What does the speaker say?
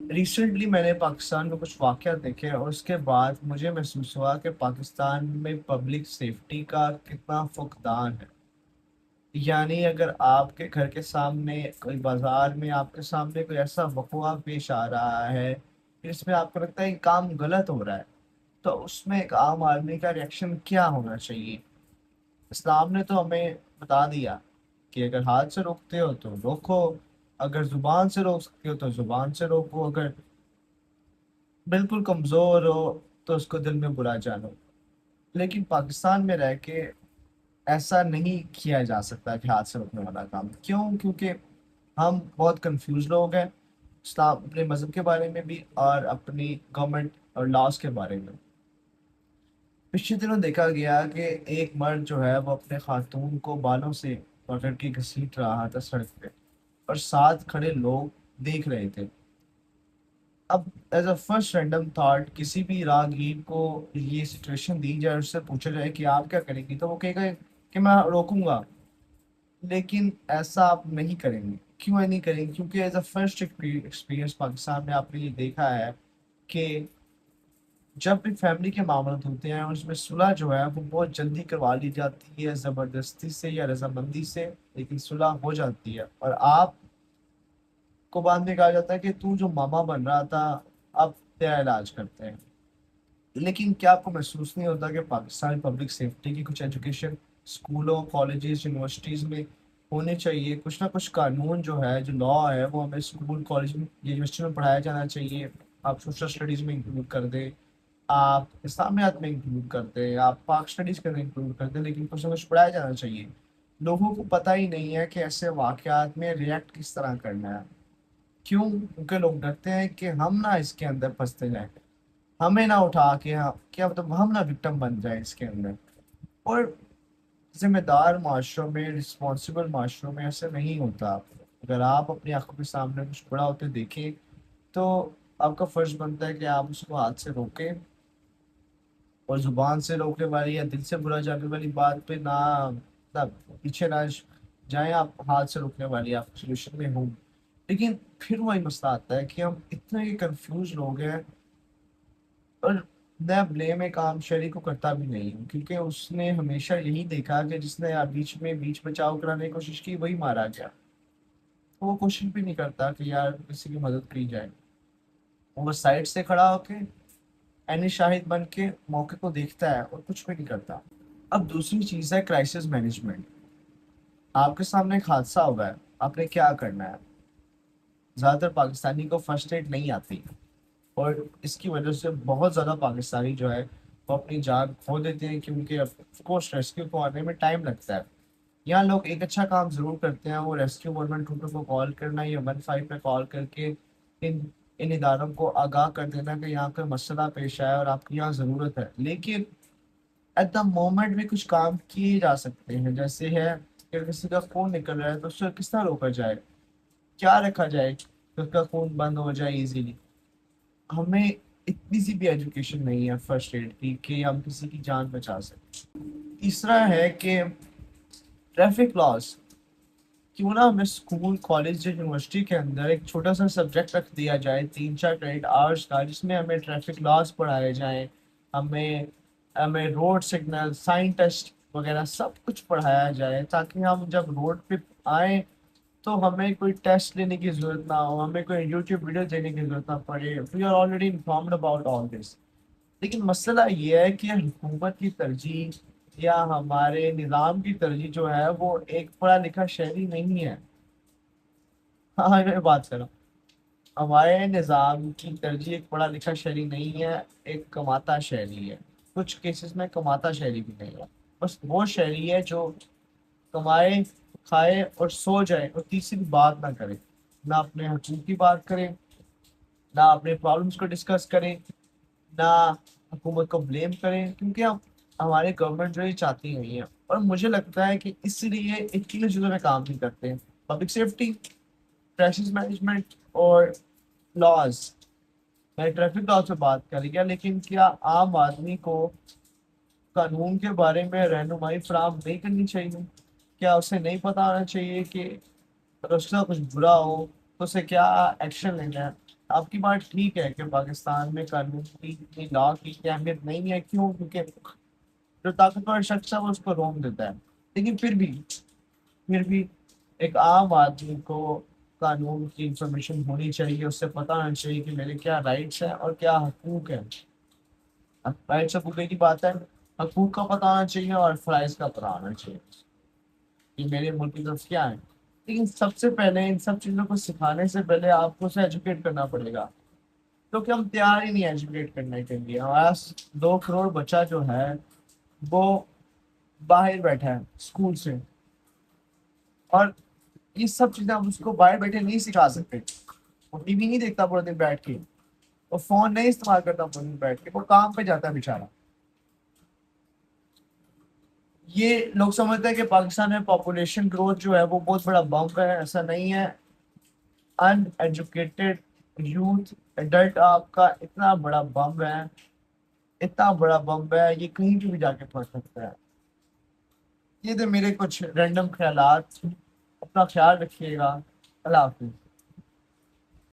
Recently मैंने पाकिस्तान में कुछ वाक़यात देखे और उसके बाद मुझे महसूस हुआ कि पाकिस्तान में पब्लिक सेफ्टी का कितना फुकदान है। यानी अगर आपके घर के सामने कोई बाज़ार में आपके सामने कोई ऐसा वक़्वा पेश आ रहा है, जिसमें आपको लगता है कि काम गलत हो रहा है, तो उसमें एक आम आदमी का रिएक्शन क्या होना चाहिए? इस्लाम ने तो हमें बता दिया कि अगर हाथ से रोकते हो तो रोको, अगर ज़ुबान से रोक सकते हो तो ज़ुबान से रोको, अगर बिल्कुल कमज़ोर हो तो उसको दिल में बुरा जानो। लेकिन पाकिस्तान में रह के ऐसा नहीं किया जा सकता कि हाथ से रोकने वाला काम। क्यों? क्योंकि हम बहुत कन्फ्यूज़ लोग हैं, इस्लाम अपने मज़हब के बारे में भी और अपनी गवर्नमेंट और लॉज़ के बारे में। पिछले दिनों देखा गया कि एक मर्द जो है वो अपने खातून को बालों से पकड़ के घसीट रहा था सड़क पे और साथ खड़े लोग देख रहे थे। अब as a first random thought किसी भी राहगीर को ये सिचुएशन दी जाए और उससे पूछा जाए कि आप क्या करेंगी, तो वो कहेगा कि मैं रोकूंगा। लेकिन ऐसा आप नहीं करेंगे। क्यों नहीं करेंगे? क्योंकि as a first experience Pakistan में आपने ये देखा है कि जब भी फैमिली के मामले होते हैं उसमें सुलह जो है वो बहुत जल्दी करवा ली जाती है, ज़बरदस्ती से या रजामंदी से, लेकिन सुलह हो जाती है और आप को बाद में कहा जाता है कि तू जो मामा बन रहा था, अब तेरा इलाज करते हैं। लेकिन क्या आपको महसूस नहीं होता कि पाकिस्तान पब्लिक सेफ्टी की कुछ एजुकेशन स्कूलों, कॉलेजेस, यूनिवर्सिटीज़ में होने चाहिए? कुछ ना कुछ कानून जो है, जो लॉ है, वो हमें स्कूल, कॉलेज में, यूनिवर्सिटी में पढ़ाया जाना चाहिए। आप सोशल स्टडीज़ में इंक्लूड कर दें, आप इस्लामियात में इंक्लूड कर दें, आप पाक स्टडीज़ के अंदर इंक्लूड कर दें, लेकिन कुछ ना कुछ पढ़ाया जाना चाहिए। लोगों को पता ही नहीं है कि ऐसे वाक़यात में रिएक्ट किस तरह करना है। क्यों? क्योंकि लोग डरते हैं कि हम ना इसके अंदर फँसते जाएँ। हमें ना उठा के क्या मतलब हम ना विक्टिम बन जाएँ इसके अंदर। और ज़िम्मेदार माशरों में, रिस्पॉन्सिबल माशरों में ऐसा नहीं होता। अगर आप अपनी आँखों के सामने कुछ बड़ा होते देखें, तो आपका फ़र्ज़ बनता है कि आप उसको हाथ से रोकें और ज़ुबान से रोकने वाली या दिल से बुरा जाने वाली बात पे ना पीछे ना जाएँ, आप हाथ से रोकने वाली आप सॉल्यूशन में हों। लेकिन फिर वही मसला आता है कि हम इतने कन्फ्यूज़ लोग हैं और मैं ब्लेम एक आम शहरी को करता भी नहीं हूँ, क्योंकि उसने हमेशा यही देखा कि जिसने बीच बचाव कराने की कोशिश की वही मारा गया। तो वो कोशिश भी नहीं करता कि यार किसी की मदद की जाए। वो बस साइड से खड़ा होके ऐनी शाहिद बन के मौके को देखता है और कुछ भी नहीं करता। अब दूसरी चीज़ है क्राइसिस मैनेजमेंट। आपके सामने एक हादसा हुआ है, आपने क्या करना है? ज़्यादातर पाकिस्तानी को फर्स्ट एड नहीं आती और इसकी वजह से बहुत ज़्यादा पाकिस्तानी जो है वो अपनी जान खो देते हैं, क्योंकि ऑफ कोर्स रेस्क्यू को आने में टाइम लगता है। यहाँ लोग एक अच्छा काम ज़रूर करते हैं, वो रेस्क्यू 112 को कॉल करना या 15 पे कॉल करके इन इन इदारों को आगाह कर देना कि यहाँ कोई मसला पेश आया और आपकी यहाँ ज़रूरत है। लेकिन एट द मोमेंट भी कुछ काम किए जा सकते हैं, जैसे है कि किसी का खून निकल रहा है तो उससे किस तरह रोका जाए, क्या रखा जाए कि उसका खून बंद हो जाए इजीली। हमें इतनी सी भी एजुकेशन नहीं है फर्स्ट एड की कि हम किसी की जान बचा सकें। तीसरा है कि ट्रैफिक लॉस। क्यों ना हमें स्कूल, कॉलेज या यूनिवर्सिटी के अंदर एक छोटा सा सब्जेक्ट रख दिया जाए, 3-4 क्रेडिट आवर्स का, जिसमें हमें ट्रैफिक लॉस पढ़ाए जाएं। हमें हमें रोड सिग्नल, साइन टेस्ट वगैरह सब कुछ पढ़ाया जाए, ताकि हम जब रोड पे आए तो हमें कोई टेस्ट लेने की ज़रूरत ना हो, हमें कोई यूट्यूब वीडियो देने की ज़रूरत ना पड़े। We are already informed about all this. लेकिन मसला ये है कि हुकूमत की तरजीह या हमारे निज़ाम की तरजीह जो है वो एक पढ़ा लिखा शहरी नहीं है। हाँ, मैं बात कर रहा हूँ। हमारे निज़ाम की तरजीह एक पढ़ा लिखा शहरी नहीं है, एक कमाता शहरी है। कुछ केसेस में कमाता शहरी भी नहीं है। बस वो शहरी है जो कमाए, खाए और सो जाए और तीसरी बात ना करे। ना अपने हकूक की बात करे, ना अपने प्रॉब्लम्स को डिस्कस करे, ना हुकूमत को ब्लेम करें, क्योंकि हम हमारे गवर्नमेंट जो ये चाहती नहीं है। और मुझे लगता है कि इसलिए इन तीनों चीज़ों में काम नहीं करते हैं। पब्लिक सेफ्टी, क्राइसिस मैनेजमेंट और लॉज। मैं ट्रैफिक लॉ से बात कर लिया, लेकिन क्या आम आदमी को कानून के बारे में रहनुमाई फराहम नहीं करनी चाहिए? क्या उसे नहीं पता होना चाहिए कि अगर उसके साथ कुछ बुरा हो तो उसे क्या एक्शन लेना है? आपकी बात ठीक है कि पाकिस्तान में कानून की लॉ की अहमियत नहीं है। क्यों? क्योंकि जो ताकतवर शख्स है वो उसको रोक देता है। लेकिन फिर भी एक आम आदमी को कानून की इंफॉर्मेशन होनी चाहिए, उससे पता होना चाहिए कि मेरे क्या राइट्स हैं और क्या हकूक है। राइट्स हकूक की बात है, हकूक का पता होना चाहिए और फ़राइज़ का पता होना चाहिए कि मेरे मुल्क की तरफ क्या है। लेकिन सबसे पहले इन सब चीज़ों को सिखाने से पहले आपको उसे एजुकेट करना पड़ेगा। तो कि हम तैयार ही नहीं है एजुकेट करने के लिए। हमारा 2 करोड़ बच्चा जो है वो बाहर बैठा है स्कूल से, और ये सब चीजें हम उसको बाहर बैठे नहीं सिखा सकते। वो टीवी नहीं देखता पूरा दिन बैठ के, वो फोन नहीं इस्तेमाल करता पूरा दिन बैठ के, वो काम पे जाता है बेचारा। ये लोग समझते हैं कि पाकिस्तान में पॉपुलेशन ग्रोथ जो है वो बहुत बड़ा बम्प है। ऐसा नहीं है। अनएजुकेटेड यूथ एडल्ट आपका इतना बड़ा बम्प है, इतना बड़ा बम्प है, ये कहीं पे भी जाके पड़ सकता है। ये तो मेरे कुछ रैंडम ख्यालात। अपना ख्याल रखिएगा। अल्लाह हाफिज।